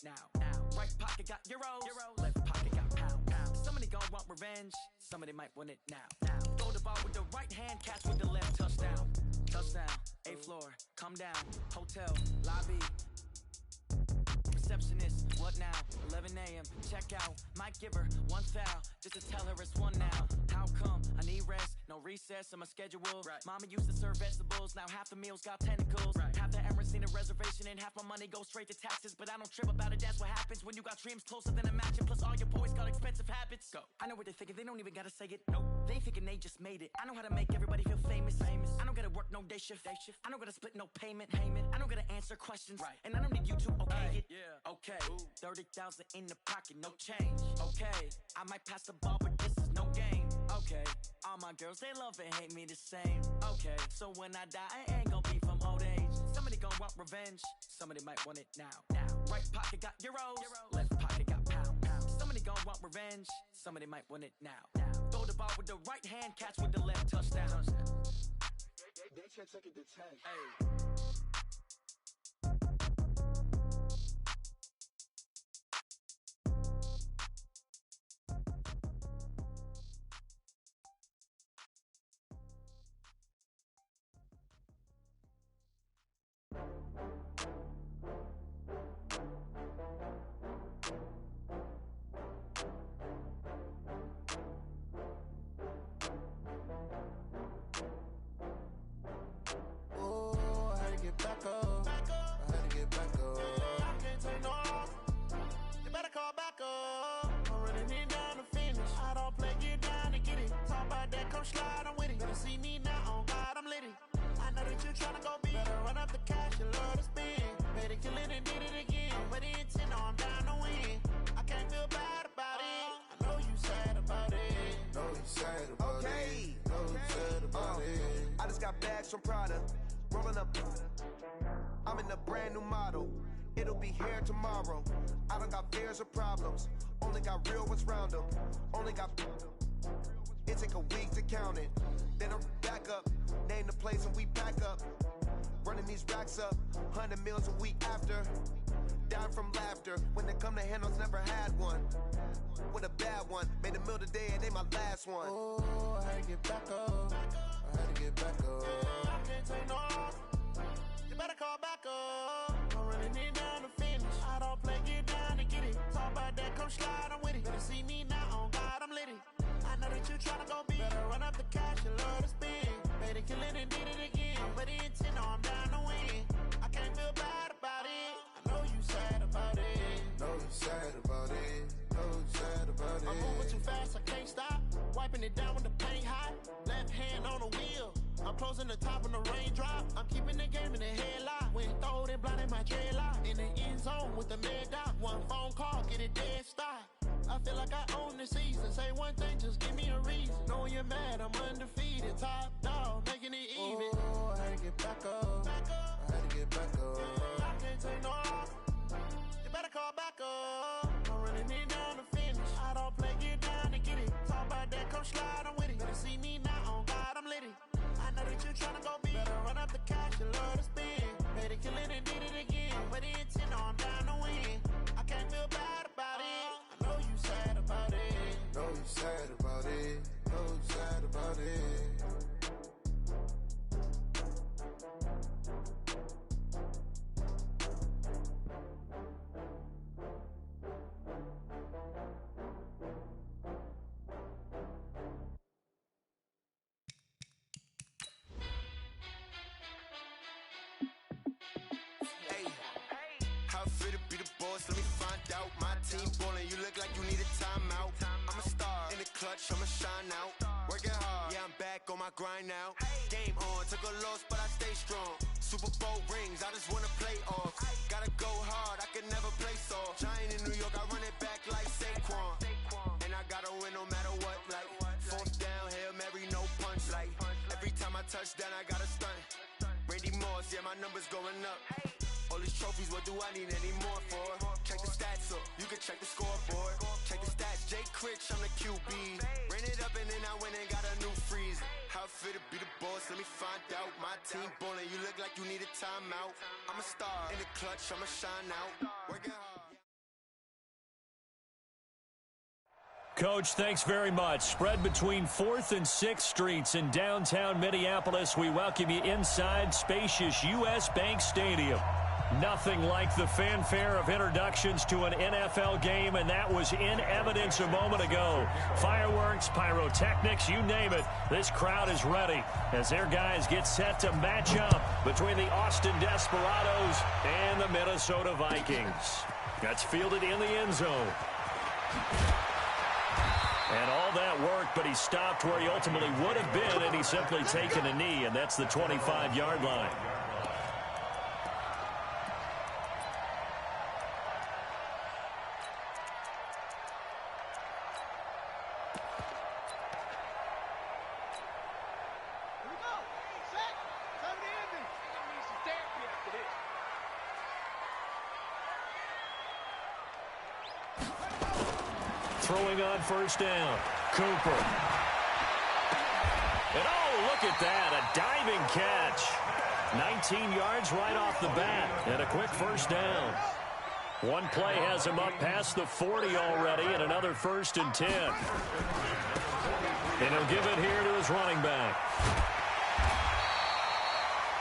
now. Right pocket got euros, left pocket got pounds. Somebody gon' want revenge, somebody might want it now. Throw the ball with the right hand, catch with the left, touchdown. Touchdown, 8th floor, come down, hotel, lobby. Receptionist, what now? 11 a.m. Check out. Might give her one foul just to tell her it's one now. How come? I need rest, no recess in my schedule. Right. Mama used to serve vegetables, now half the meals got tentacles. Right. Half the Emirates need a reservation and half my money goes straight to taxes. But I don't trip about it, that's what happens when you got dreams closer than a match. And plus all your boys got expensive habits. Go. I know what they're thinking, they don't even gotta say it. Nope. They thinking they just made it. I know how to make everybody feel famous. I don't gotta work no day shift. I don't gotta split no payment. I don't gotta answer questions. Right. And I don't need you to okay it. Yeah. Okay, 30,000 in the pocket, no change. Okay, I might pass the ball, but this is no game. Okay, all my girls, they love and hate me the same. Okay, so when I die, I ain't gon' be from old age. Somebody gon' want revenge, somebody might want it now. Right pocket got euros, left pocket got pounds. Somebody gon' want revenge, somebody might want it now. Throw the ball with the right hand, catch with the left, touchdown. They can't take it to 10. Hey. Back up. I had to get back up. I can't take no loss. You better call back up. I'm running it down to finish. I don't play, get down to get it. Talk about that, come slide, I'm with it. Better see me now, on God, I'm lit it. I know that you tryna go big. Better run up the cash, you love to spend. Better kill it and did it again. But the intent, no, I'm down to win. I can't feel bad about it. I know you sad about it. Know you sad about it. Know you sad about it. I just got bags from Prada. Rolling up, I'm in a brand new model. It'll be here tomorrow. I don't got fears or problems. Only got real ones round them. Only got. It take a week to count it. Then I'm back up. Name the place and we back up. Running these racks up. 100 meals a week after. Down from laughter. When they come to handles, never had one. With a bad one. Made a meal today and they my last one. Oh, I had to get back up. I had to get back up. I can't take no loss. You better call back up. I'm running it down to finish. I don't play, get down to get it. Talk about that, come slide, I'm with it. Better see me now, on God, I'm lit it. I know that you tryna go big. Better run up the cash, you love to spend. Better kill it and did it again. But the intent, no, I'm down to win. I can't feel bad about it. I know you sad about it. Know you sad about it. Know you sad about it. I'm moving too fast, I can't stop. Wiping it down when the paint hot. Left hand on the wheel. I'm closing the top when the raindrop. I'm keeping the game in the headlock. When throwed and blinded my dreadlock. In the end zone with the mad dot. One phone call, get it dead stop. I feel like I own the season. Say one thing, just give me a reason. Knowing you're mad, I'm undefeated. Top dog, making it even. Oh, I had to get back up. I had to get back up. I can't take no loss. You better call back up. I'm running it down to finish. I don't play, get down to get it. Talk about that, come slide, I'm with it. Better see me now, on God, I'm lit it. I know that you tryna go big. Better run up the cash, you love to spend. Better kill it and did it again. But the intent, no, I'm down to win. I can't feel bad about it. I know you sad about it. Know you sad about it. Know you sad about it. Let me find out. My team ballin', you look like you need a timeout. I'm a star in the clutch, I'ma shine out. Working hard, yeah, I'm back on my grind now. Game on, took a loss, but I stay strong. Super Bowl rings, I just wanna play off. Gotta go hard, I can never play soft. Giant in New York, I run it back like Saquon. And I gotta win no matter what, like fourth down, Hail Mary, no punch. Like every time I touch down, I gotta stunt. Randy Moss, yeah, my numbers going up. All these trophies, what do I need any more for? Check the stats up, you can check the scoreboard. Check the stats, Jake Critch, I'm the QB. Ran it up and then I went and got a new freeze. How it fit to be the boss, let me find out. My team ballin', you look like you need a timeout. I'm a star in the clutch, I'ma shine out. Working hard. Coach, thanks very much. Spread between 4th and 6th Streets in downtown Minneapolis. We welcome you inside spacious U.S. Bank Stadium. Nothing like the fanfare of introductions to an NFL game, and that was in evidence a moment ago. Fireworks, pyrotechnics, you name it. This crowd is ready as their guys get set to match up between the Austin Desperados and the Minnesota Vikings. That's fielded in the end zone. And all that worked, but he stopped where he ultimately would have been, and he's simply taken a knee, and that's the 25-yard line. Throwing on first down, Cooper. And oh, look at that, a diving catch. 19 yards right off the bat, and a quick first down. One play has him up past the 40 already, and another 1st and 10. And he'll give it here to his running back.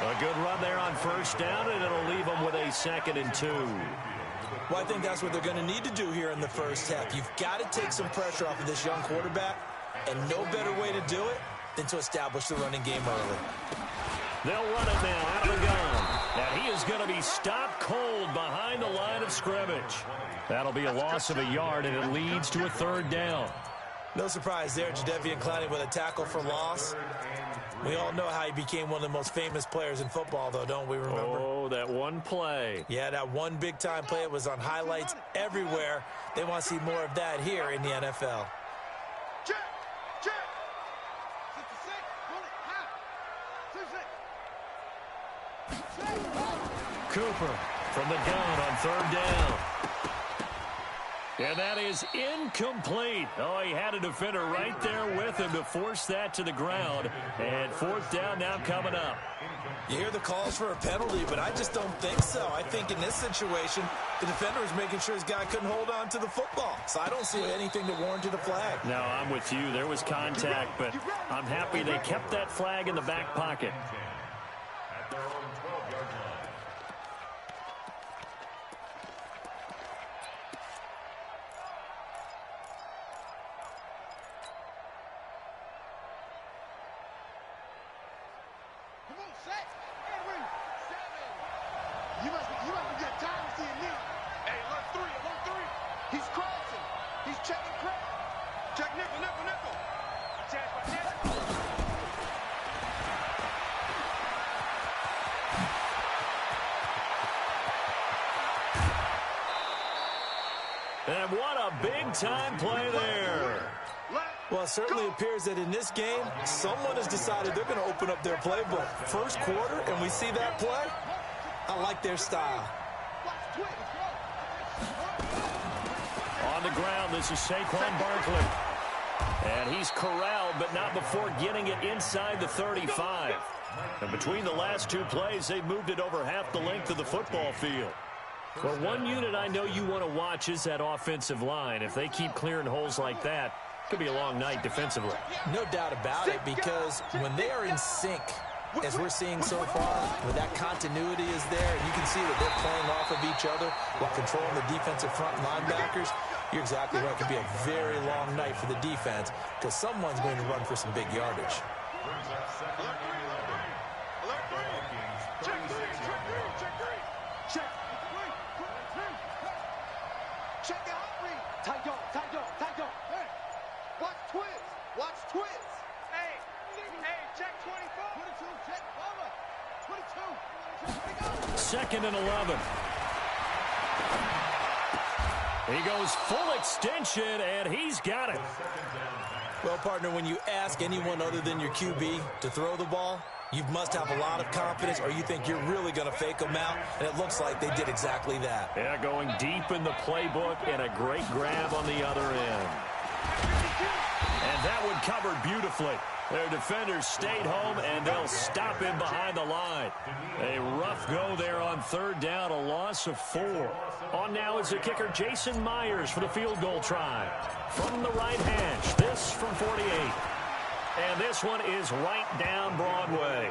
A good run there on first down, and it'll leave him with a 2nd and 2. Well, I think that's what they're going to need to do here in the first half. You've got to take some pressure off of this young quarterback, and no better way to do it than to establish the running game early. They'll run it now out of the gun. And he is going to be stopped cold behind the line of scrimmage. That'll be a loss of a yard, and it leads to a 3rd down. No surprise there, Jadeveon Clowney with a tackle for loss. We all know how he became one of the most famous players in football, though, don't we remember? Oh, that one play. Yeah, that one big-time play. It was on highlights everywhere. They want to see more of that here in the NFL. Check, check. 66, Cooper from the gun on 3rd down. And that is incomplete. Oh, he had a defender right there with him to force that to the ground. And 4th down now coming up. You hear the calls for a penalty, but I just don't think so. I think in this situation, the defender was making sure his guy couldn't hold on to the football. So I don't see anything that warranted a flag. No, I'm with you. There was contact, but I'm happy they kept that flag in the back pocket. At their own 12-yard line. You must be getting tired of seeing me. Hey, alert 3. He's crashing. He's checking crack. Check nickel. Check nickel. And what a big-time play there. Well, it certainly appears that in this game, someone has decided they're going to open up their playbook. First quarter, and we see that play. I like their style. On the ground, this is Saquon Barkley. And he's corralled, but not before getting it inside the 35. And between the last 2 plays, they've moved it over half the length of the football field. Well, one unit I know you want to watch is that offensive line. If they keep clearing holes like that, it could be a long night defensively. No doubt about it, because when they are in sync, as we're seeing so far, when that continuity is there, and you can see that they're playing off of each other while controlling the defensive front linebackers, you're exactly right. It could be a very long night for the defense because someone's going to run for some big yardage. Watch twist. Hey, check 24. 22, check forward. 22. 2nd and 11. He goes full extension, and he's got it. Well, partner, when you ask anyone other than your QB to throw the ball, you must have a lot of confidence, or you think you're really going to fake them out, and it looks like they did exactly that. Yeah, going deep in the playbook, and a great grab on the other end. And that one covered beautifully. Their defenders stayed home, and they'll stop him behind the line. A rough go there on third down, a loss of 4. On now is the kicker, Jason Myers, for the field goal try. From the right hash, this from 48. And this one is right down Broadway.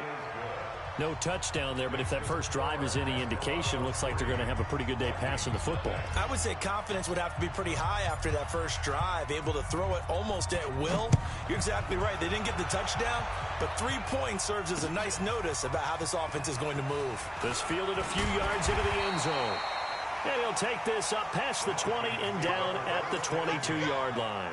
No touchdown there, but if that first drive is any indication, looks like they're going to have a pretty good day passing the football. I would say confidence would have to be pretty high after that first drive, able to throw it almost at will. You're exactly right. They didn't get the touchdown, but 3 points serves as a nice notice about how this offense is going to move. This fielded a few yards into the end zone. And he'll take this up past the 20 and down at the 22-yard line.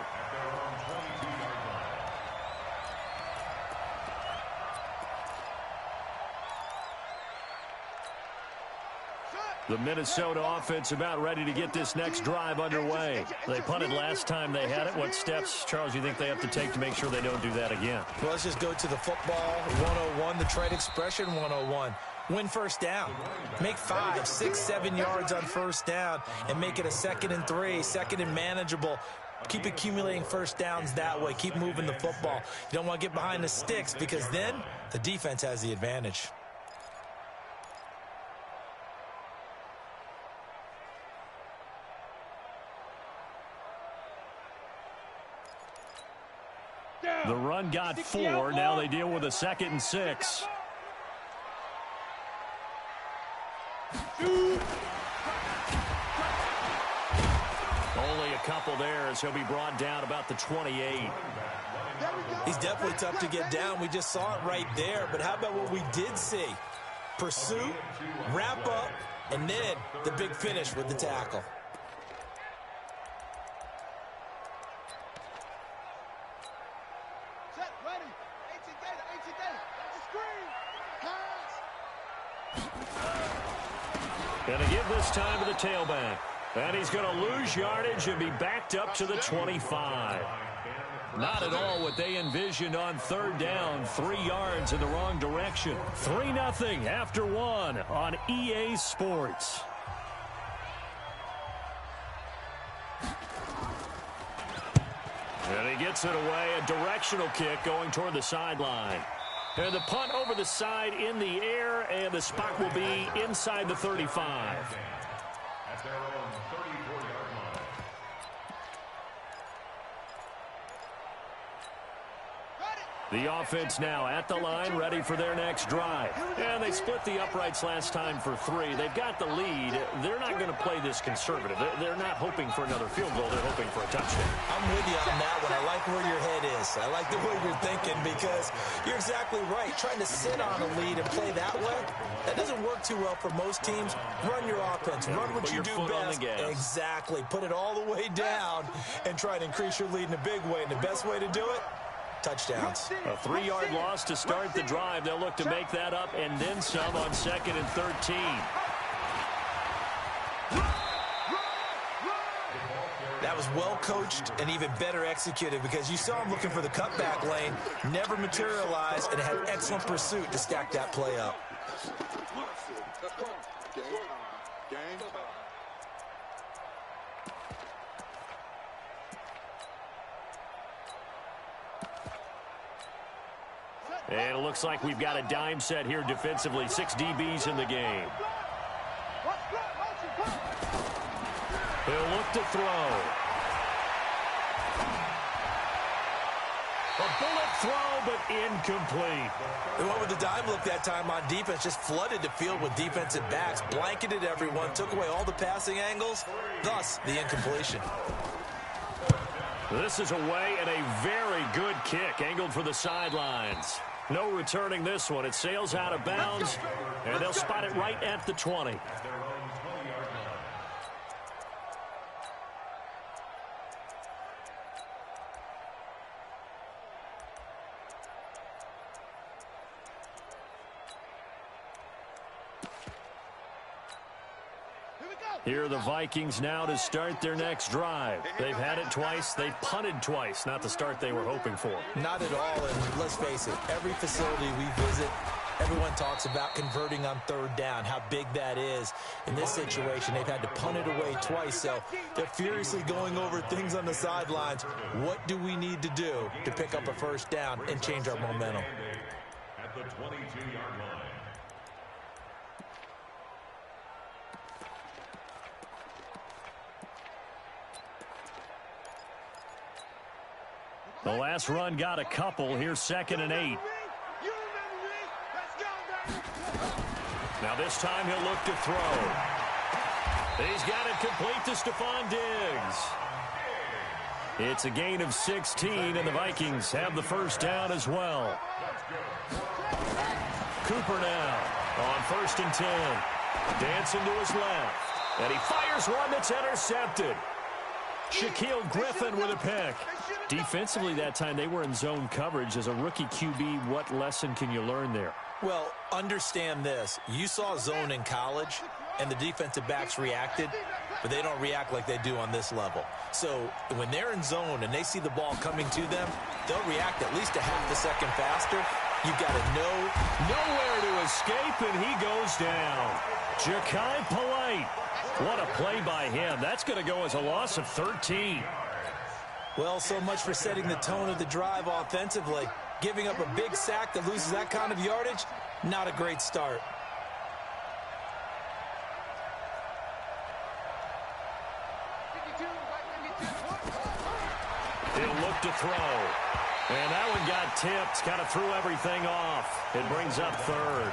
The Minnesota offense about ready to get this next drive underway. They punted last time they had it. What steps, Charles, you think they have to take to make sure they don't do that again? Well, let's just go to the football 101, the trade expression 101. Win first down. Make 5, 6, 7 yards on first down and make it a 2nd and 3, 2nd and manageable. Keep accumulating first downs that way. Keep moving the football. You don't want to get behind the sticks because then the defense has the advantage. The run got 4. Now they deal with a 2nd and 6. Only a couple there as he'll be brought down about the 28. He's definitely tough to get down. We just saw it right there. But how about what we did see? Pursuit, wrap up, and then the big finish with the tackle. Going to give this time to the tailback. And he's going to lose yardage and be backed up to the 25. Not at all what they envisioned on third down. 3 yards in the wrong direction. 3-0 after 1 on EA Sports. And he gets it away. A directional kick going toward the sideline. And the punt over the side in the air, and the spot will be inside the 35. The offense now at the line, ready for their next drive. And they split the uprights last time for 3. They've got the lead. They're not going to play this conservative. They're not hoping for another field goal. They're hoping for a touchdown. I'm with you on that one. I like where your head is. I like the way you're thinking because you're exactly right. Trying to sit on a lead and play that way, that doesn't work too well for most teams. Run your offense. Run what you do best. Exactly. Put it all the way down and try to increase your lead in a big way. And the best way to do it, touchdowns. A 3-yard loss to start the drive. They'll look to make that up and then some on 2nd and 13. That was well coached and even better executed because you saw him looking for the cutback lane, never materialized, and had excellent pursuit to stack that play up. And it looks like we've got a dime set here defensively. 6 DBs in the game. He'll look to throw. A bullet throw, but incomplete. The one with the dime look that time on defense just flooded the field with defensive backs, blanketed everyone, took away all the passing angles, thus the incompletion. This is away and a very good kick, angled for the sidelines. No returning this one. It sails out of bounds, and they'll spot it right at the 20. Here are the Vikings now to start their next drive. They've had it twice. They've punted twice. Not the start they were hoping for. Not at all, and let's face it, every facility we visit, Everyone talks about converting on third down, how big that is. In this situation, they've had to punt it away twice, so they're furiously going over things on the sidelines. What do we need to do to pick up a first down and change our momentum? At the 22-yard line. The last run got a couple. Here's 2nd and 8. Now this time he'll look to throw. He's got it complete to Stephon Diggs. It's a gain of 16, and the Vikings have the first down as well. Cooper now on 1st and 10. Dancing to his left. And he fires one that's intercepted. Shaquille Griffin with a pick. Defensively that time they were in zone coverage. As a rookie QB, what lesson can you learn there? Well, understand this. You saw zone in college, and the defensive backs reacted, but they don't react like they do on this level. So when they're in zone and they see the ball coming to them, they'll react at least a half a second faster. You've got to know. Nowhere to escape, and he goes down. Ja'Kai Polite. What a play by him. That's going to go as a loss of 13. Well, so much for setting the tone of the drive offensively. Giving up a big sack that loses that kind of yardage, not a great start. He'll look to throw. And that one got tipped. Kind of threw everything off. It brings up 3rd.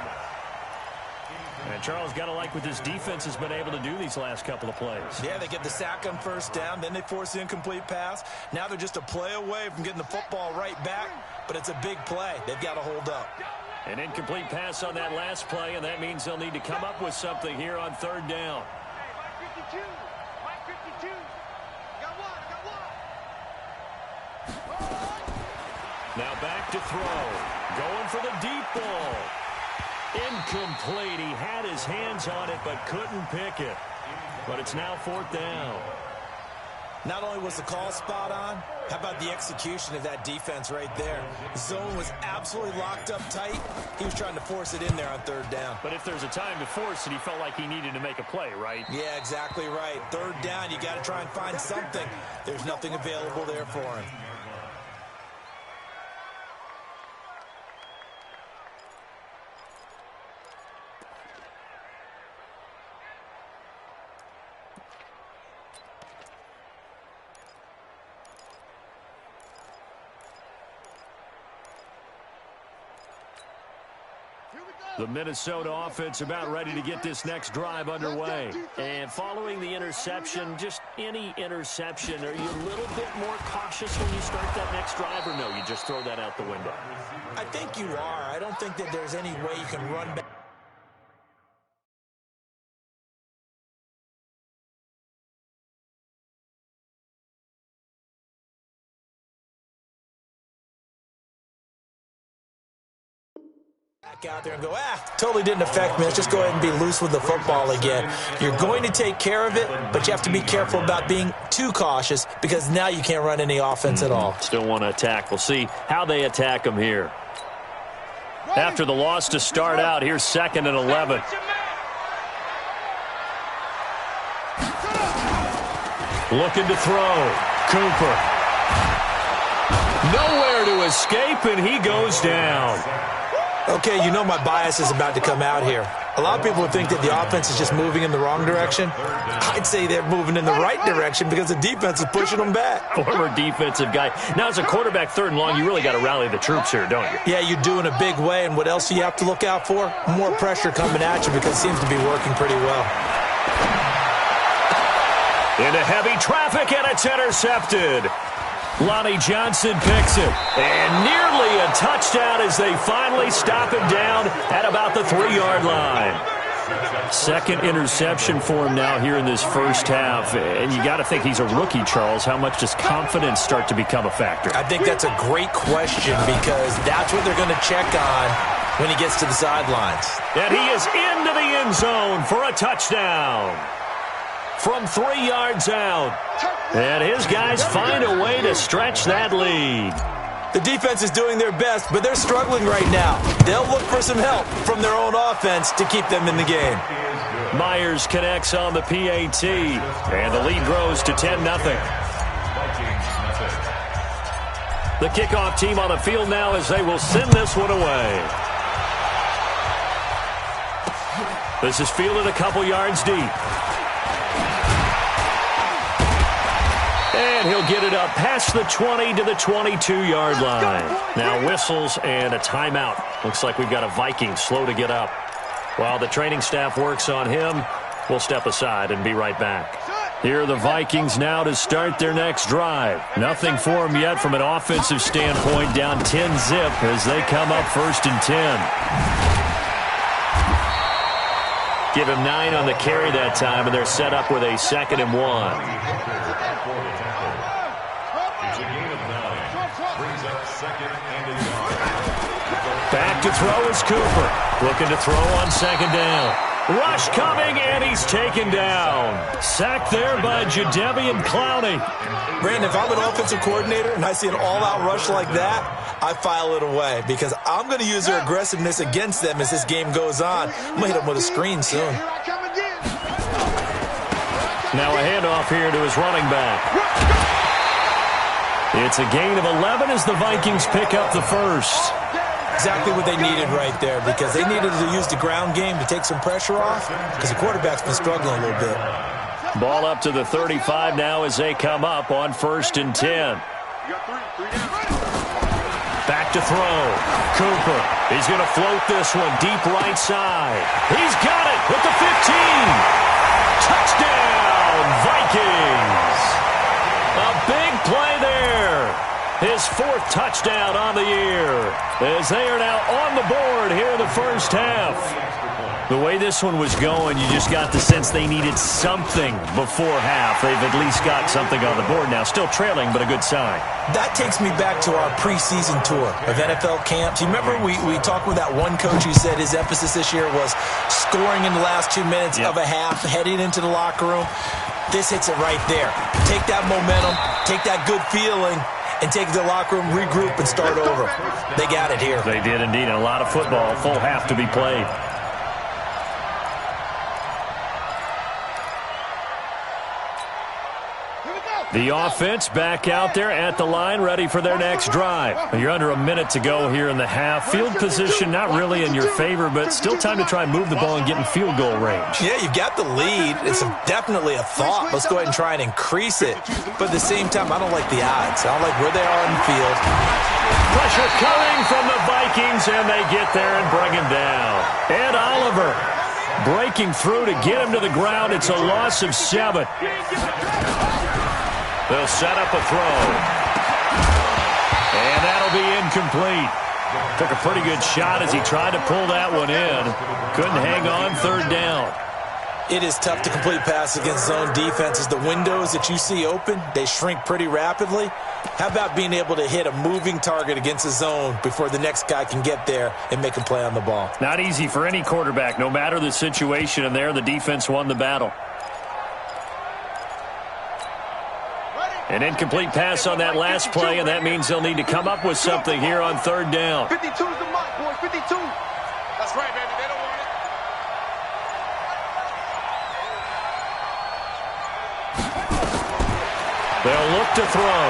And Charles, got to like what this defense has been able to do these last couple of plays. Yeah, they get the sack on 1st down, then they force the incomplete pass. Now they're just a play away from getting the football right back, but it's a big play. They've got to hold up. An incomplete pass on that last play, and that means they'll need to come up with something here on 3rd down. Now back to throw. Going for the deep ball. Incomplete. He had his hands on it but couldn't pick it. But it's now 4th down. Not only was the call spot on, how about the execution of that defense right there? Zone was absolutely locked up tight. He was trying to force it in there on 3rd down. But if there's a time to force it, he felt like he needed to make a play, right? Yeah, exactly right. 3rd down, you got to try and find something. There's nothing available there for him. The Minnesota offense about ready to get this next drive underway. And following the interception, just any interception, are you a little bit more cautious when you start that next drive, or no, you just throw that out the window? I think you are. I don't think that there's any way you can run back. Out there and go, totally didn't affect me. Let's just go ahead and be loose with the football again. You're going to take care of it, but you have to be careful about being too cautious because now you can't run any offense at all. Still want to attack. We'll see how they attack them here. After the loss to start out, here's 2nd and 11. Looking to throw. Cooper. Nowhere to escape, and he goes down. Okay, you know my bias is about to come out here. A lot of people think that the offense is just moving in the wrong direction. I'd say they're moving in the right direction because the defense is pushing them back. Former defensive guy. Now, as a quarterback 3rd and long, you really got to rally the troops here, don't you? Yeah, you do in a big way. And what else do you have to look out for? More pressure coming at you because it seems to be working pretty well. Into heavy traffic, and it's intercepted. Lonnie Johnson picks it, and nearly a touchdown as they finally stop him down at about the 3-yard line. 2nd interception for him now here in this first half, and you got to think he's a rookie, Charles. How much does confidence start to become a factor? I think that's a great question because that's what they're going to check on when he gets to the sidelines. And he is into the end zone for a touchdown. From 3 yards out. And his guys find a way to stretch that lead. The defense is doing their best, but they're struggling right now. They'll look for some help from their own offense to keep them in the game. Myers connects on the PAT, and the lead grows to 10-0. The kickoff team on the field now as they will send this one away. This is fielded a couple yards deep. And he'll get it up past the 20 to the 22-yard line. Now whistles and a timeout. Looks like we've got a Viking slow to get up. While the training staff works on him, we'll step aside and be right back. Here are the Vikings now to start their next drive. Nothing for them yet from an offensive standpoint, down 10-zip as they come up 1st and 10. Give him 9 on the carry that time, and they're set up with a 2nd and 1. Back to throw is Cooper. Looking to throw on 2nd down. Rush coming, and he's taken down. Sacked there by Jadeveon Clowney. Brandon, if I'm an offensive coordinator and I see an all-out rush like that, I file it away because I'm going to use their aggressiveness against them as this game goes on. I'm going to hit them with a screen soon. Now a handoff here to his running back. It's a gain of 11 as the Vikings pick up the first. Exactly what they needed right there because they needed to use the ground game to take some pressure off because the quarterback's been struggling a little bit. Ball up to the 35 now as they come up on 1st and 10. Back to throw. Cooper. He's going to float this one deep right side. He's got it with the 15. Touchdown, Vikings. A big play there. His 4th touchdown on the year as they are now on the board here in the first half. The way this one was going, you just got the sense they needed something before half. They've at least got something on the board now. Still trailing, but a good sign. That takes me back to our preseason tour of NFL camps. You remember we talked with that one coach who said his emphasis this year was scoring in the last 2 minutes of a half, heading into the locker room. This hits it right there. Take that momentum, take that good feeling, and take the locker room, regroup, and start over. They got it here. They did indeed. A lot of football, full half to be played. The offense back out there at the line, ready for their next drive. You're under a minute to go here in the half. Field position not really in your favor, but still time to try and move the ball and get in field goal range. Yeah, you've got the lead. It's definitely a thought. Let's go ahead and try and increase it. But at the same time, I don't like the odds. I don't like where they are on the field. Pressure coming from the Vikings, and they get there and bring him down. Ed Oliver breaking through to get him to the ground. It's a loss of 7. They'll set up a throw. And that'll be incomplete. Took a pretty good shot as he tried to pull that one in. Couldn't hang on 3rd down. It is tough to complete passes against zone defenses. The windows that you see open, they shrink pretty rapidly. How about being able to hit a moving target against a zone before the next guy can get there and make a play on the ball? Not easy for any quarterback, no matter the situation. And there, the defense won the battle. An incomplete pass on that last play, and that means they'll need to come up with something here on 3rd down. 52 is the mark, boys. 52. That's right, baby. They don't want it. They'll look to throw.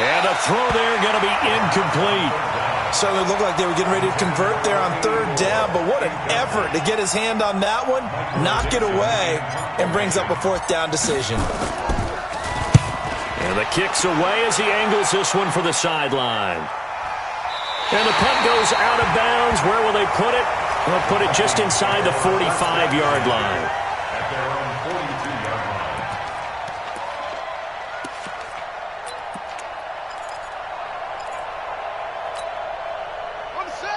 And a throw there going to be incomplete. Certainly looked like they were getting ready to convert there on 3rd down, but what an effort to get his hand on that one, knock it away, and brings up a 4th down decision. And the kick's away as he angles this one for the sideline. And the punt goes out of bounds. Where will they put it? They'll put it just inside the 45-yard line.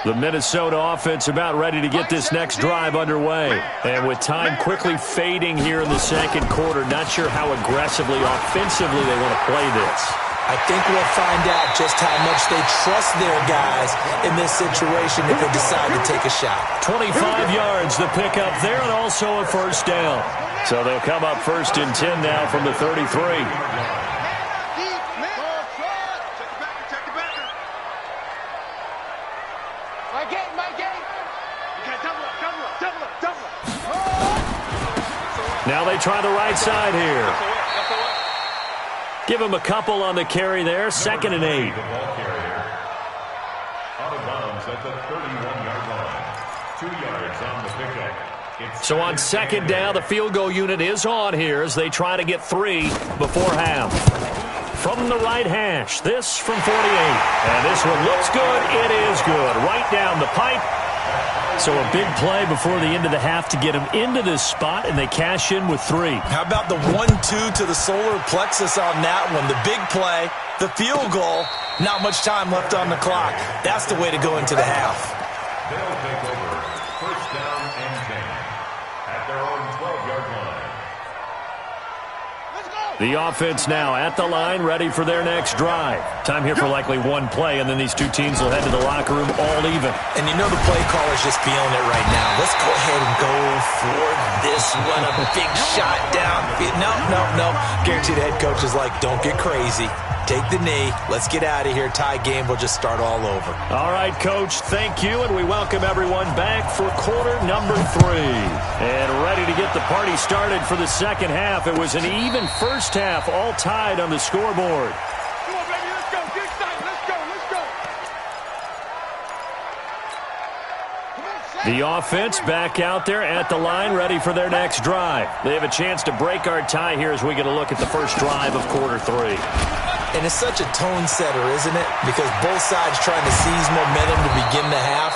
The Minnesota offense about ready to get this next drive underway. And with time quickly fading here in the 2nd quarter, not sure how aggressively, offensively they want to play this. I think we'll find out just how much they trust their guys in this situation if they decide to take a shot. 25 yards, the pickup there, and also a 1st down. So they'll come up 1st and 10 now from the 33. Now they try the right side here. Give him a couple on the carry there. 2nd and 8. Out of bounds at the 31-yard line. 2 yards on the pickup. So on 2nd down, the field goal unit is on here as they try to get 3 before half. From the right hash, this from 48. And this one looks good. It is good. Right down the pipe. So a big play before the end of the half to get them into this spot, and they cash in with 3. How about the 1-2 to the solar plexus on that one? The big play, the field goal, not much time left on the clock. That's the way to go into the half. They'll take over 1st down and 10 at their own 12-yard line. The offense now at the line, ready for their next drive. Time here for likely one play, and then these two teams will head to the locker room all even. And you know the play caller's just feeling it right now. Let's go ahead and go for this one. A big shot down. No. Guaranteed the head coach is like, don't get crazy. Take the knee. Let's get out of here. Tie game. We'll just start all over. All right, Coach, thank you, and we welcome everyone back for quarter number 3. And ready to get the party started for the second half. It was an even first half, all tied on the scoreboard. Come on, baby, let's go. Get excited. Let's go. The offense back out there at the line, ready for their next drive. They have a chance to break our tie here as we get a look at the first drive of quarter 3. And it's such a tone setter, isn't it? Because both sides trying to seize momentum to begin the half.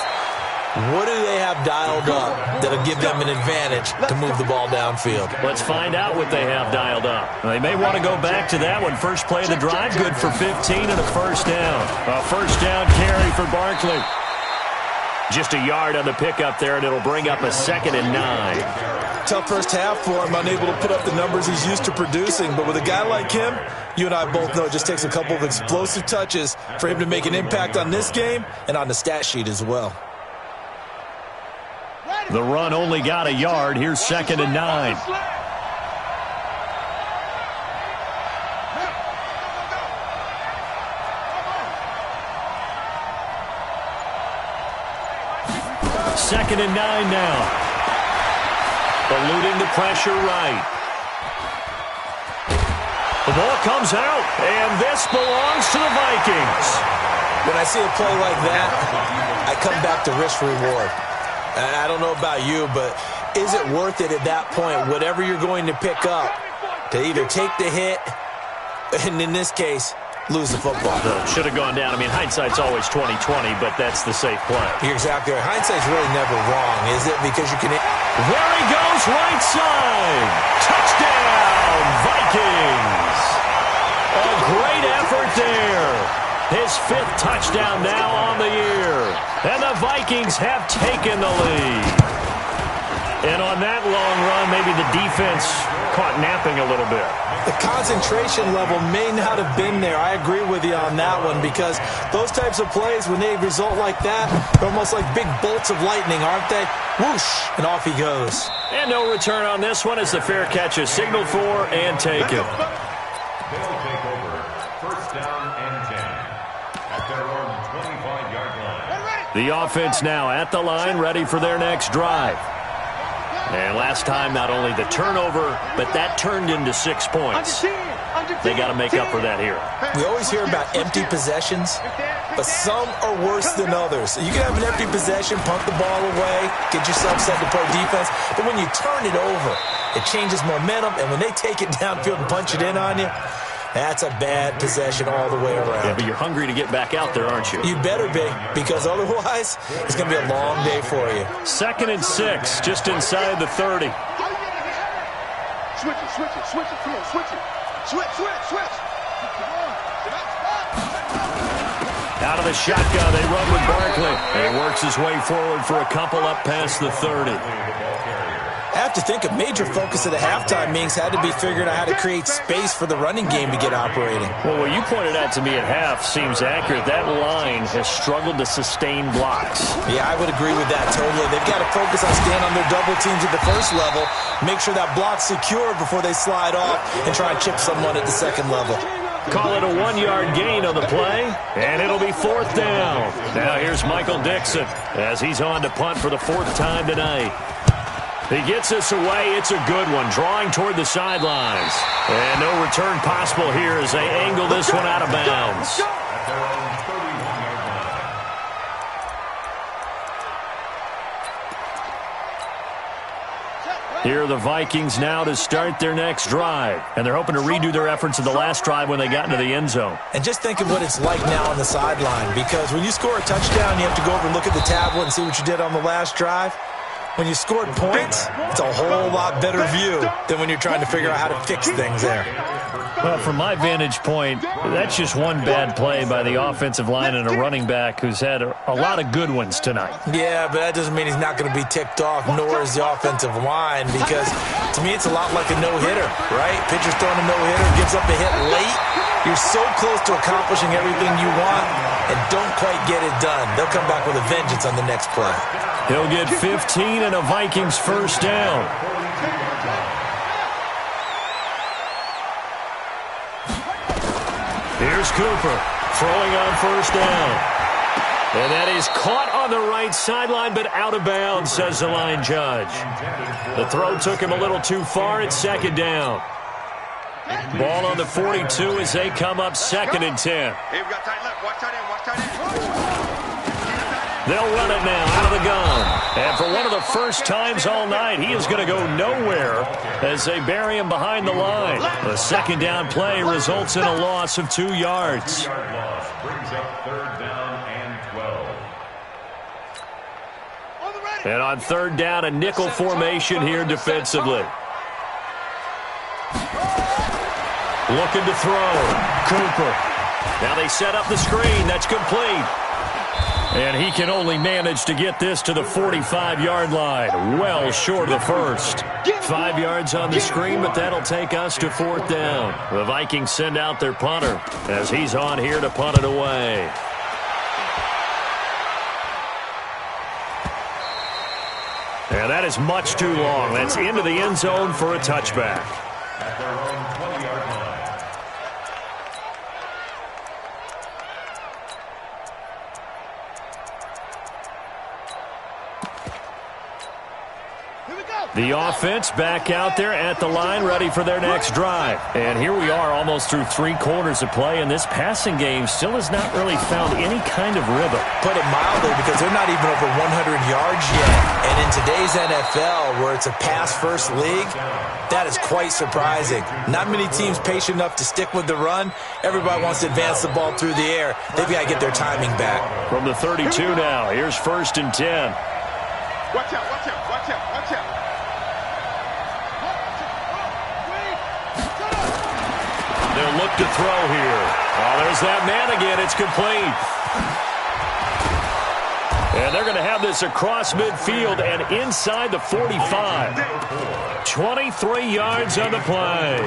What do they have dialed up that'll give them an advantage to move the ball downfield? Let's find out what they have dialed up. They may want to go back to that one. First play of the drive, good for 15 and a first down. A first down carry for Barkley. Just a yard on the pickup there, and it'll bring up a 2nd and 9. Tough first half for him, unable to put up the numbers he's used to producing. But with a guy like him, you and I both know it just takes a couple of explosive touches for him to make an impact on this game and on the stat sheet as well. The run only got a yard. Here's 2nd and 9. Second and 9 now. Eluding the pressure right. The ball comes out, and this belongs to the Vikings. When I see a play like that, I come back to risk-reward. And I don't know about you, but is it worth it at that point, whatever you're going to pick up, to either take the hit, and in this case, lose the football? Should have gone down. I mean, hindsight's always 20/20, but that's the safe play. You're exactly right. Hindsight's really never wrong, is it? Because you can... There he goes, right side. Touchdown, Vikings. A great effort there. His 5th touchdown now on the year. And the Vikings have taken the lead. And on that long run, maybe the defense caught napping a little bit. The concentration level may not have been there. I agree with you on that one, because those types of plays, when they result like that, they're almost like big bolts of lightning, aren't they? Whoosh, and off he goes. And no return on this one as the fair catch is signaled for and taken. They'll take over 1st down and 10 at their own 25-yard line. The offense now at the line, ready for their next drive. And last time, not only the turnover, but that turned into 6 points. They got to make up for that here. We always hear about empty possessions, but some are worse than others. You can have an empty possession, punt the ball away, get yourself set to play defense, but when you turn it over, it changes momentum, and when they take it downfield and punch it in on you, that's a bad possession all the way around. Yeah, but you're hungry to get back out there, aren't you? You better be, because otherwise, it's going to be a long day for you. 2nd and 6, just inside the 30. Switch it. Come on, switch it. Switch. Out of the shotgun, they run with Barkley. And he works his way forward for a couple up past the 30. I have to think a major focus of the halftime meetings had to be figuring out how to create space for the running game to get operating. Well, what you pointed out to me at half seems accurate. That line has struggled to sustain blocks. Yeah, I would agree with that totally. They've got to focus on staying on their double teams at the first level, make sure that block's secure before they slide off and try and chip someone at the second level. Call it a 1-yard gain on the play, and it'll be 4th down. Now here's Michael Dixon as he's on to punt for the 4th time tonight. He gets us away. It's a good one. Drawing toward the sidelines. And no return possible here as they angle this one out of bounds. At their own 31-yard line. Here are the Vikings now to start their next drive. And they're hoping to redo their efforts in the last drive when they got into the end zone. And just think of what it's like now on the sideline, because when you score a touchdown, you have to go over and look at the tablet and see what you did on the last drive. When you scored points, it's a whole lot better view than when you're trying to figure out how to fix things there. Well, from my vantage point, that's just one bad play by the offensive line and a running back who's had a lot of good ones tonight. Yeah, but that doesn't mean he's not going to be ticked off, nor is the offensive line, because to me it's a lot like a no-hitter, right? Pitcher's throwing a no-hitter, gives up a hit late. You're so close to accomplishing everything you want and don't quite get it done. They'll come back with a vengeance on the next play. He'll get 15 and a Vikings first down. Here's Cooper throwing on first down. And that is caught on the right sideline, but out of bounds, says the line judge. The throw took him a little too far. It's second down. Ball on the 42 as they come up 2nd and 10. Hey, we got tight left. Watch tight end. Watch tight end. They'll run it now out of the gun. And for one of the first times all night, he is going to go nowhere as they bury him behind the line. The second down play results in a loss of 2 yards. 2-yard loss brings up 3rd down and 12. And on 3rd down, a nickel formation here defensively. Looking to throw. Cooper. Now they set up the screen. That's complete. And he can only manage to get this to the 45-yard line. Well short of the first. 5 yards on the screen, but that'll take us to 4th down. The Vikings send out their punter as he's on here to punt it away. And that is much too long. That's into the end zone for a touchback. At their own 20-yard line. The offense back out there at the line, ready for their next drive. And here we are almost through 3 quarters of play, and this passing game still has not really found any kind of rhythm. Put it mildly, because they're not even over 100 yards yet. And in today's NFL, where it's a pass-first league, that is quite surprising. Not many teams patient enough to stick with the run. Everybody wants to advance the ball through the air. They've got to get their timing back. From the 32 now, here's 1st and 10. Watch out, watch out, watch out, watch out. They'll look to throw here. Oh, there's that man again. It's complete. And they're going to have this across midfield and inside the 45. 23 yards on the play.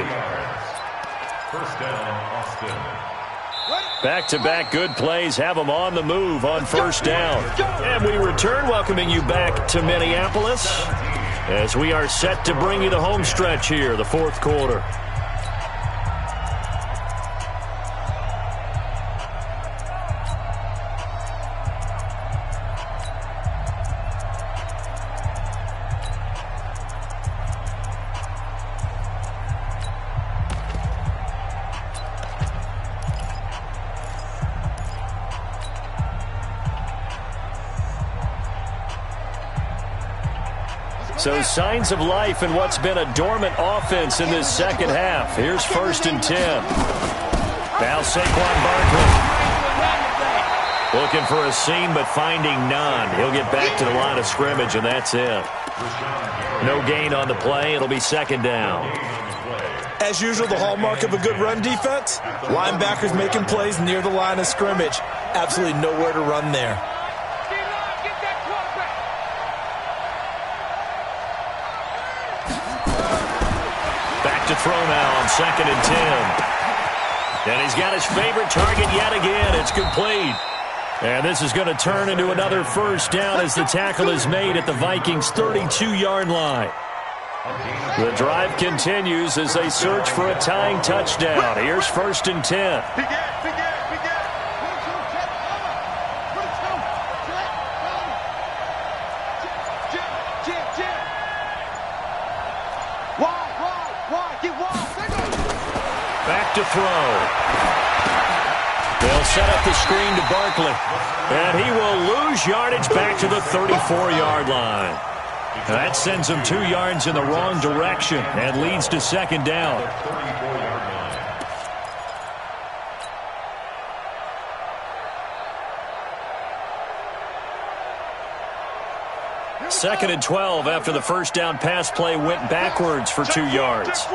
First down, Austin. Back-to-back good plays have them on the move on 1st down. And we return, welcoming you back to Minneapolis as we are set to bring you the home stretch here, the 4th quarter. So signs of life in what's been a dormant offense in this second half. Here's 1st and 10. Now Saquon Barkley. Looking for a seam, but finding none. He'll get back to the line of scrimmage, and that's it. No gain on the play. It'll be 2nd down. As usual, the hallmark of a good run defense, linebackers making plays near the line of scrimmage. Absolutely nowhere to run there. To throw now on 2nd and 10. And he's got his favorite target yet again. It's complete. And this is going to turn into another first down as the tackle is made at the Vikings' 32-yard line. The drive continues as they search for a tying touchdown. Here's 1st and 10. to throw. They'll set up the screen to Barkley. And he will lose yardage back to the 34-yard line. That sends him 2 yards in the wrong direction and leads to second down. Second and 12 after the first down pass play went backwards for 2 yards.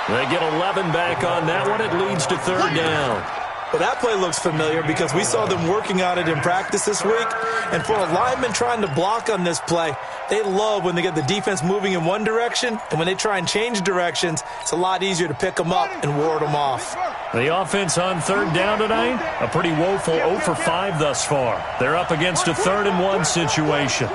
They get 11 back on that one. It leads to third down. Well, that play looks familiar because we saw them working on it in practice this week. And for a lineman trying to block on this play, they love when they get the defense moving in one direction. And when they try and change directions, it's a lot easier to pick them up and ward them off. The offense on third down tonight, a pretty woeful 0 for 5 thus far. They're up against a 3rd and 1 situation.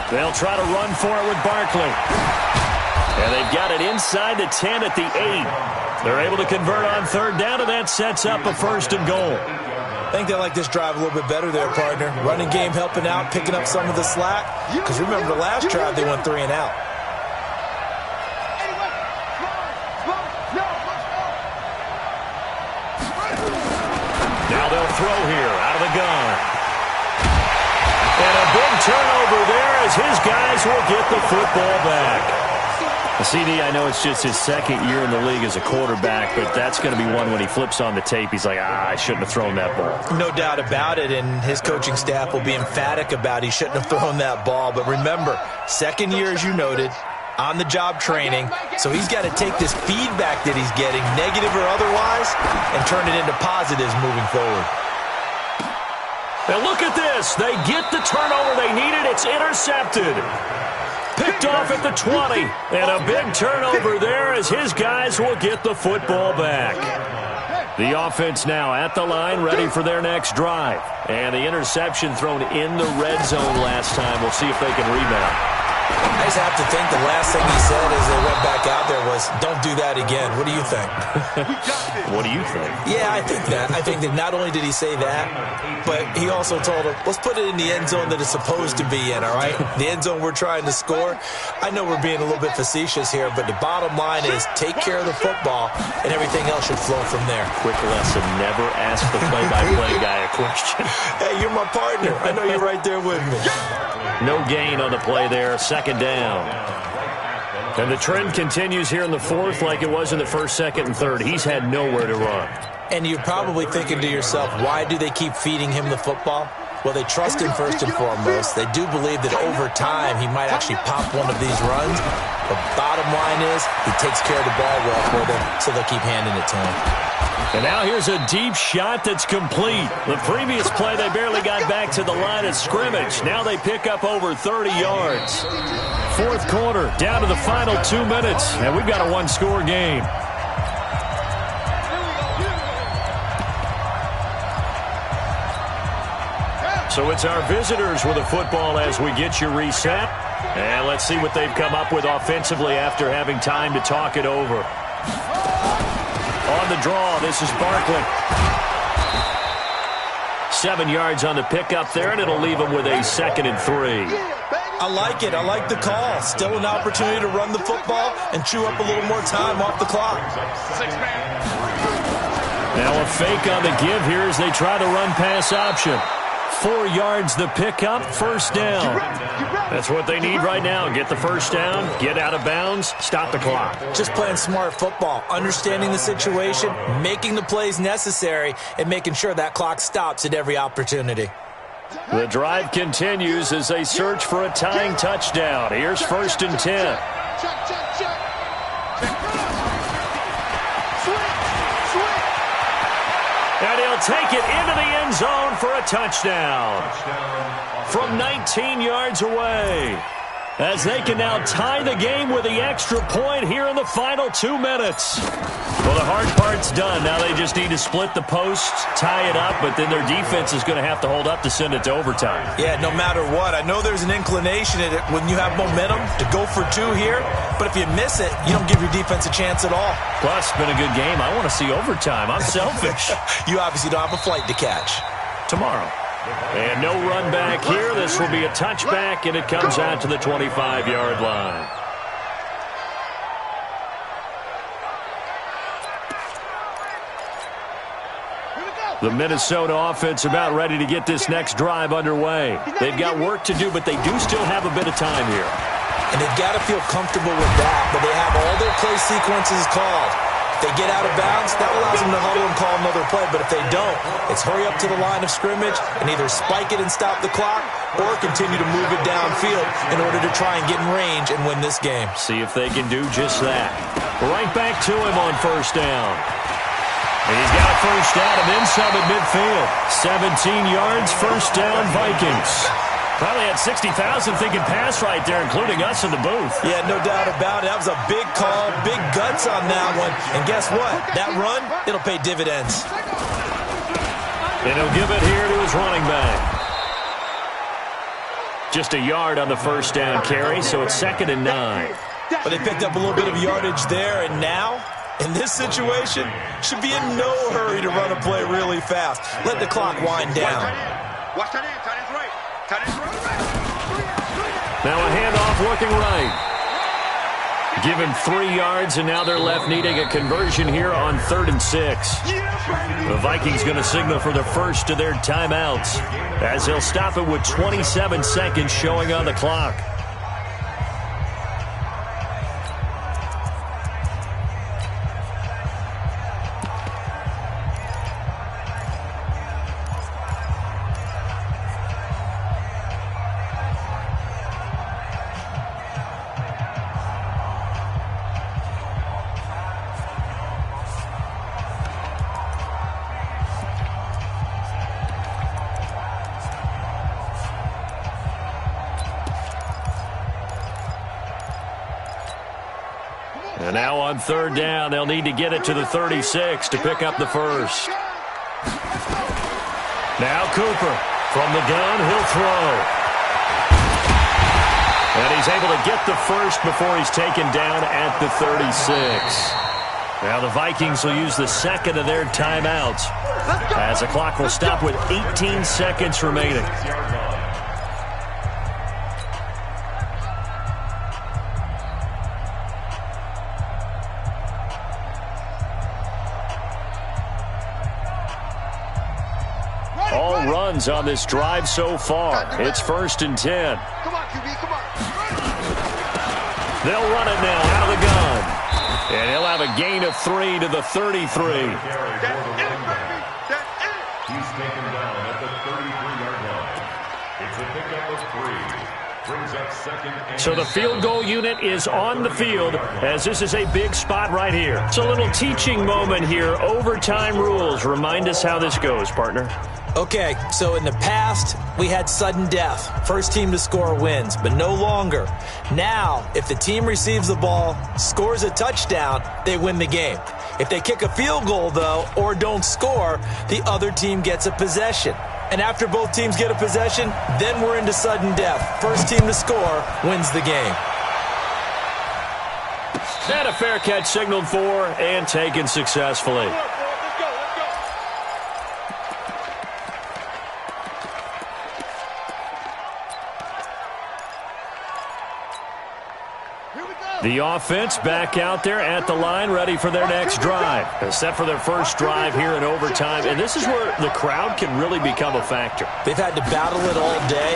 They'll try to run for it with Barkley. And they've got it inside the 10 at the 8. They're able to convert on third down, and that sets up a 1st and goal. I think they like this drive a little bit better there, partner. Running game helping out, picking up some of the slack. Because remember the last drive, they went 3 and out. Now they'll throw here out of the gun. And a big turnover there as his guys will get the football back. CD, I know it's just his 2nd year in the league as a quarterback, but that's going to be one when he flips on the tape. He's like, I shouldn't have thrown that ball. No doubt about it, and his coaching staff will be emphatic about he shouldn't have thrown that ball. But remember, 2nd year, as you noted, on-the-job training, so he's got to take this feedback that he's getting, negative or otherwise, and turn it into positives moving forward. And look at this. They get the turnover they needed. It's intercepted. Picked off at the 20. And a big turnover there as his guys will get the football back. The offense now at the line, ready for their next drive. And the interception thrown in the red zone last time. We'll see if they can rebound. I just have to think the last thing he said as they went back out there was, don't do that again. What do you think? What do you think? Yeah, I think that. I think that not only did he say that, but he also told him, let's put it in the end zone that it's supposed to be in, all right? The end zone we're trying to score. I know we're being a little bit facetious here, but the bottom line is take care of the football, and everything else should flow from there. Quick lesson, never ask the play-by-play guy a question. Hey, you're my partner. I know you're right there with me. No gain on the play there, 2nd down. And the trend continues here in the 4th like it was in the 1st, 2nd, and 3rd. He's had nowhere to run. And you're probably thinking to yourself, why do they keep feeding him the football? Well, they trust him first and foremost. They do believe that over time he might actually pop one of these runs. The bottom line is he takes care of the ball well for them, so they'll keep handing it to him. And now here's a deep shot that's complete. The previous play, they barely got back to the line of scrimmage. Now they pick up over 30 yards. 4th quarter, down to the final 2 minutes, and we've got a 1-score game. So it's our visitors with the football as we get you reset. And let's see what they've come up with offensively after having time to talk it over. On the draw, this is Barkley. 7 yards on the pickup there, and it'll leave him with a 2nd and 3. I like it. I like the call. Still an opportunity to run the football and chew up a little more time off the clock. Now a fake on the give here as they try to run pass option. 4 yards the pickup, 1st down. That's what they need right now. Get the 1st down, get out of bounds, stop the clock. Just playing smart football, understanding the situation, making the plays necessary, and making sure that clock stops at every opportunity. The drive continues as they search for a tying touchdown. Here's 1st and 10. And he'll take it into the end zone for a touchdown from 19 yards away. as they can now tie the game with the extra point here in the final 2 minutes. Well, the hard part's done. Now they just need to split the post, tie it up, but then their defense is going to have to hold up to send it to overtime. Yeah, no matter what. I know there's an inclination in it when you have momentum to go for 2 here, but if you miss it, you don't give your defense a chance at all. Plus, it's been a good game. I want to see overtime. I'm selfish. You obviously don't have a flight to catch. Tomorrow. And no run back here. This will be a touchback, and it comes out to the 25-yard line. The Minnesota offense about ready to get this next drive underway. They've got work to do, but they do still have a bit of time here. And they've got to feel comfortable with that, but they have all their play sequences called. If they get out of bounds, that allows them to huddle and call another play. But if they don't, it's hurry up to the line of scrimmage and either spike it and stop the clock or continue to move it downfield in order to try and get in range and win this game. See if they can do just that. Right back to him on first down. And he's got a first down and then some at midfield. 17 yards, first down, Vikings. Probably had 60,000 thinking pass right there, including us in the booth. Yeah, no doubt about it. That was a big call, big guts on that one. And guess what? That run, it'll pay dividends. And he'll give it here to his running back. Just a yard on the first down carry, so it's 2nd and 9. But they picked up a little bit of yardage there, and now, in this situation, should be in no hurry to run a play really fast. Let the clock wind down. Watch that in, tight end's right. Now a handoff working right. Give him 3 yards, and now they're left needing a conversion here on 3rd and 6. The Vikings going to signal for the first of their timeouts as they'll stop it with 27 seconds showing on the clock. And now on 3rd down, they'll need to get it to the 36 to pick up the first. Now Cooper from the gun, he'll throw. And he's able to get the first before he's taken down at the 36. Now the Vikings will use the second of their timeouts as the clock will stop with 18 seconds remaining. All runs on this drive so far. It's 1st and 10. Come on, QB, come on. They'll run it now out of the gun. And he'll have a gain of 3 to the 33. That's it, baby. That's it. He's taken down at the 33-yard line. It's a pickup of 3. Brings up 2nd and So the field goal unit is on the field as this is a big spot right here. It's a little teaching moment here. Overtime rules. Remind us how this goes, partner. Okay, so in the past, we had sudden death. First team to score wins, but no longer. Now, if the team receives the ball, scores a touchdown, they win the game. If they kick a field goal, though, or don't score, the other team gets a possession. And after both teams get a possession, then we're into sudden death. First team to score wins the game. And a fair catch signaled for and taken successfully. The offense back out there at the line, ready for their next drive. Set for their first drive here in overtime, and this is where the crowd can really become a factor. They've had to battle it all day,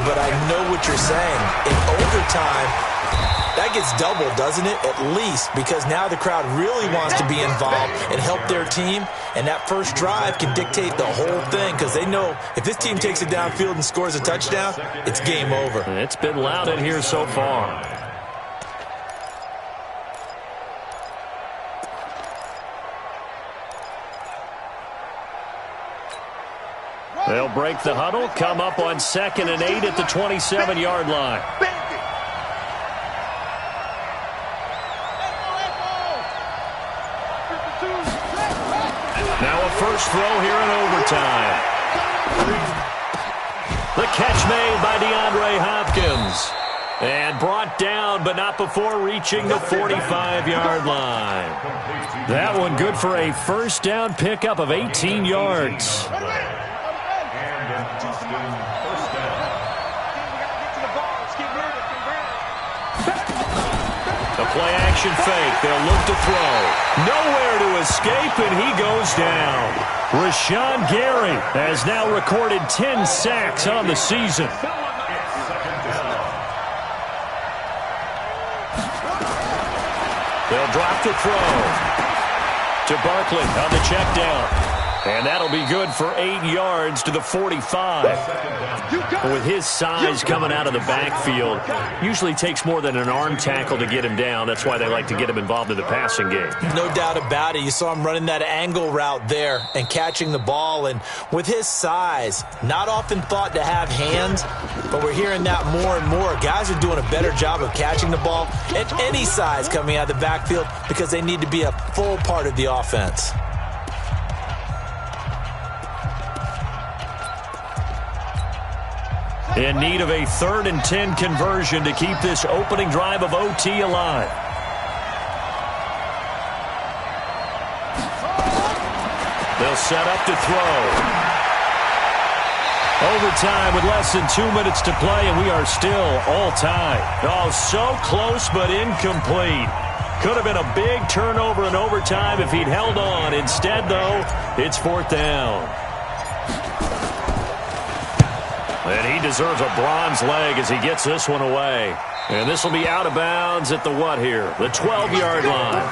but I know what you're saying. In overtime, that gets doubled, doesn't it? At least, because now the crowd really wants to be involved and help their team, and that first drive can dictate the whole thing because they know if this team takes it downfield and scores a touchdown, it's game over. It's been loud in here so far. They'll break the huddle, come up on 2nd and 8 at the 27-yard line. first throw here in overtime. The catch made by DeAndre Hopkins. And brought down, but not before reaching the 45-yard line. That one good for a first down pickup of 18 yards. The play-action fake. They'll look to throw. Nowhere to escape, and he goes down. Rashawn Gary has now recorded 10 sacks on the season. They'll drop the throw to Barkley on the check down. And that'll be good for 8 yards to the 45. With his size coming out of the backfield, usually takes more than an arm tackle to get him down. That's why they like to get him involved in the passing game. No doubt about it. You saw him running that angle route there and catching the ball. And with his size, not often thought to have hands, but we're hearing that more and more. Guys are doing a better job of catching the ball at any size coming out of the backfield because they need to be a full part of the offense. In need of a 3rd and 10 conversion to keep this opening drive of OT alive. They'll set up to throw. Overtime with less than 2 minutes to play, and we are still all tied. Oh, so close but incomplete. Could have been a big turnover in overtime if he'd held on. Instead, though, it's 4th down. And he deserves a bronze leg as he gets this one away. And this will be out of bounds at the what here? The 12-yard line.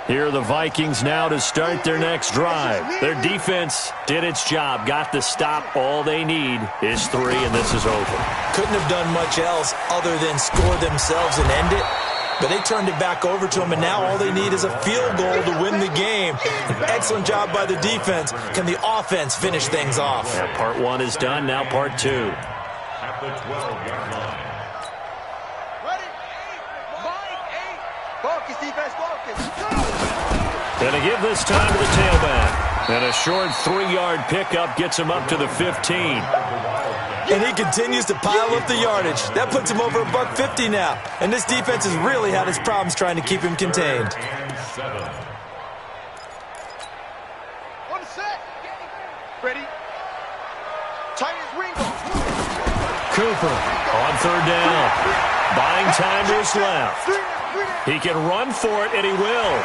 Here are the Vikings now to start their next drive. Their defense did its job, got the stop. All they need is 3, and this is over. Couldn't have done much else other than score themselves and end it. But they turned it back over to them, and now all they need is a field goal to win the game. An excellent job by the defense. Can the offense finish things off? Yeah, part 1 is done, now part 2. At the 12-yard line. Focus, defense, focus. Going to give this time to the tailback. And a short 3-yard pickup gets him up to the 15. And he continues to pile up the yardage. That puts him over $150 now. And this defense has really had its problems trying to keep him contained. On set. Ready. Tight as Ringo. Cooper on 3rd down. Buying time to his left. He can run for it, and he will.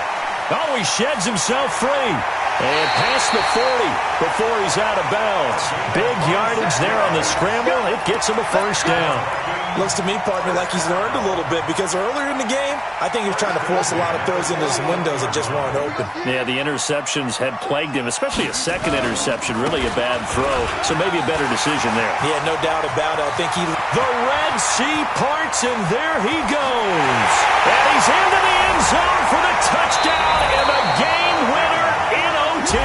Oh, he sheds himself free. And past the 40 before he's out of bounds. Big yardage there on the scramble. It gets him a first down. Looks to me, partner, like he's learned a little bit because earlier in the game, I think he was trying to force a lot of throws into some windows that just weren't open. Yeah, the interceptions had plagued him, especially a second interception, really a bad throw. So maybe a better decision there. Yeah, no doubt about it. I think he... The Red Sea parts, and there he goes. And he's into the end zone for the touchdown and the game winner in OT.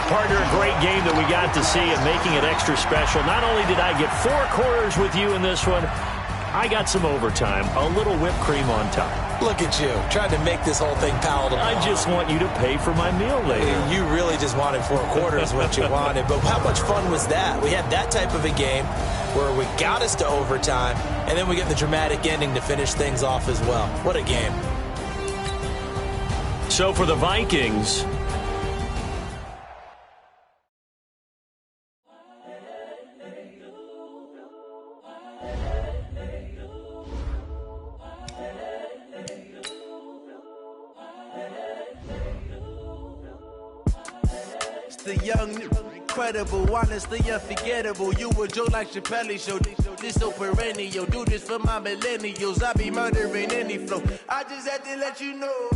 Partner, a great game that we got to see and making it extra special. Not only did I get 4 quarters with you in this one, I got some overtime, a little whipped cream on top. Look at you, trying to make this whole thing palatable. I just want you to pay for my meal later. You really just wanted 4 quarters what you wanted, but how much fun was that? We had that type of a game where we got us to overtime, and then we get the dramatic ending to finish things off as well. What a game. So for the Vikings... The young, incredible, honestly unforgettable. You a joke like Chappelle Show. This so perennial. Do this for my millennials. I be murdering any flow. I just had to let you know.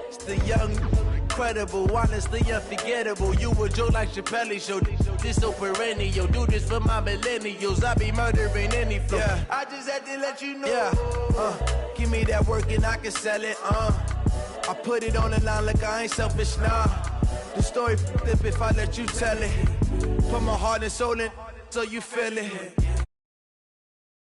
It's the young, incredible, honestly unforgettable. You a joke like Chappelle Show. This so perennial. Do this for my millennials. I be murdering any flow. Yeah. I just had to let you know. Yeah. Give me that work and I can sell it. I put it on the line like I ain't selfish, nah. The story flip if I let you tell it. Put my heart and soul in so you feel it.